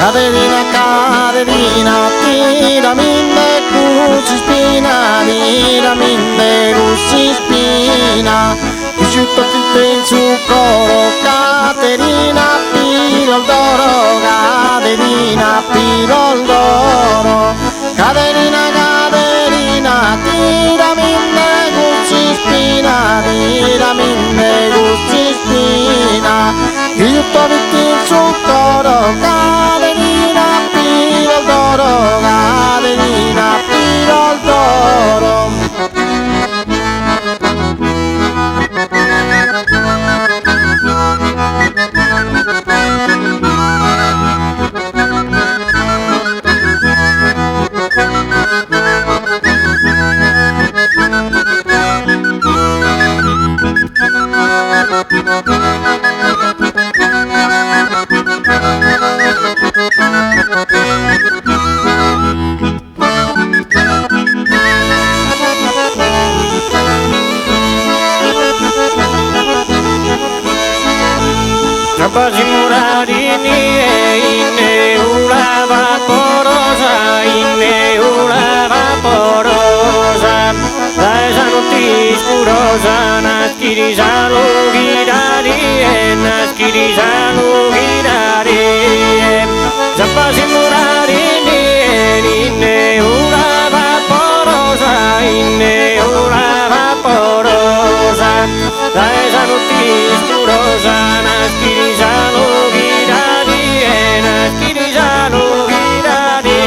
Caterina, Caterina, tiraminde cuci spina, tiraminde cuci spina. Prosciutto fritto in zucchero, Caterina, pilo d'oro, Caterina, pilo d'oro. Caterina, Caterina, tiraminde cuci spina, tiraminde cuci spina. Prosciutto fritto in zucchero, Caterina, pilo d'oro, Caterina, pilo d'oro. Trapaci murarini inne ula vaporosa, inne ula vaporosa. Dai sanuti scurosa, naskiri salu girari, naskiri salu girari. Trapaci murarini inne ula vaporosa, inne ula vaporosa. Dai sanuti scurosa, naskiri salu girari, naskiri salu girari.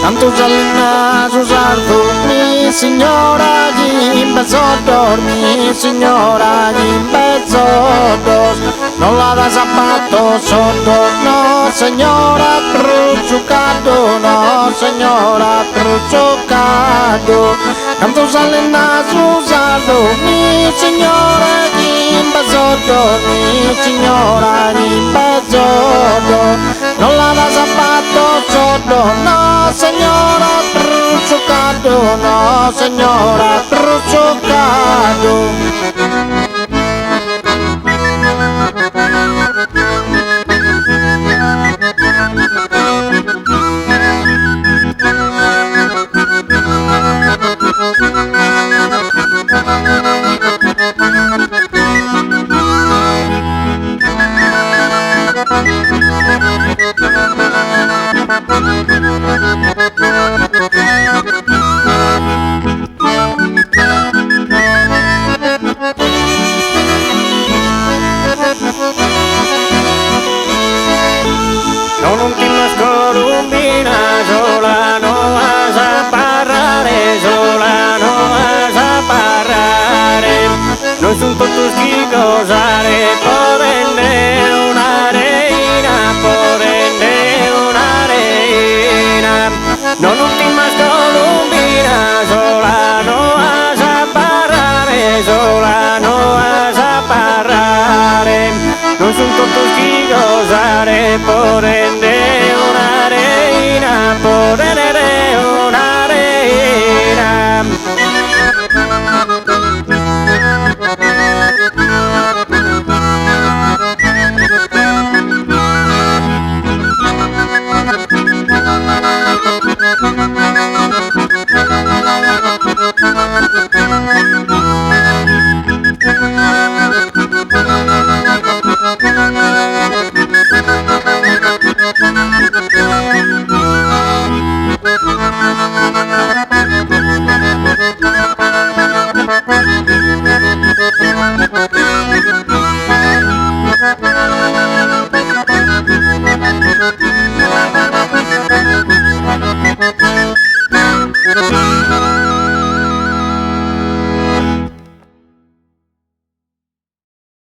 Tanto salina su sarto, mi signora chi in pezzo dormi, signora chi in pezzo dos. Non la da sabato sotto, no signora trucciucato, no signora trucciucato. Tanto salina su sarto, mi signora chi in pezzo dormi, signora chi in pezzo dos. Non la da sabato sotto, no signora trucciucato, no signora trucciucato. Non ti mascolumbina, sola no vas a parlare, sola no vas a parlare. Non son tus cosare, porenne una reina, porenne una reina. Non ti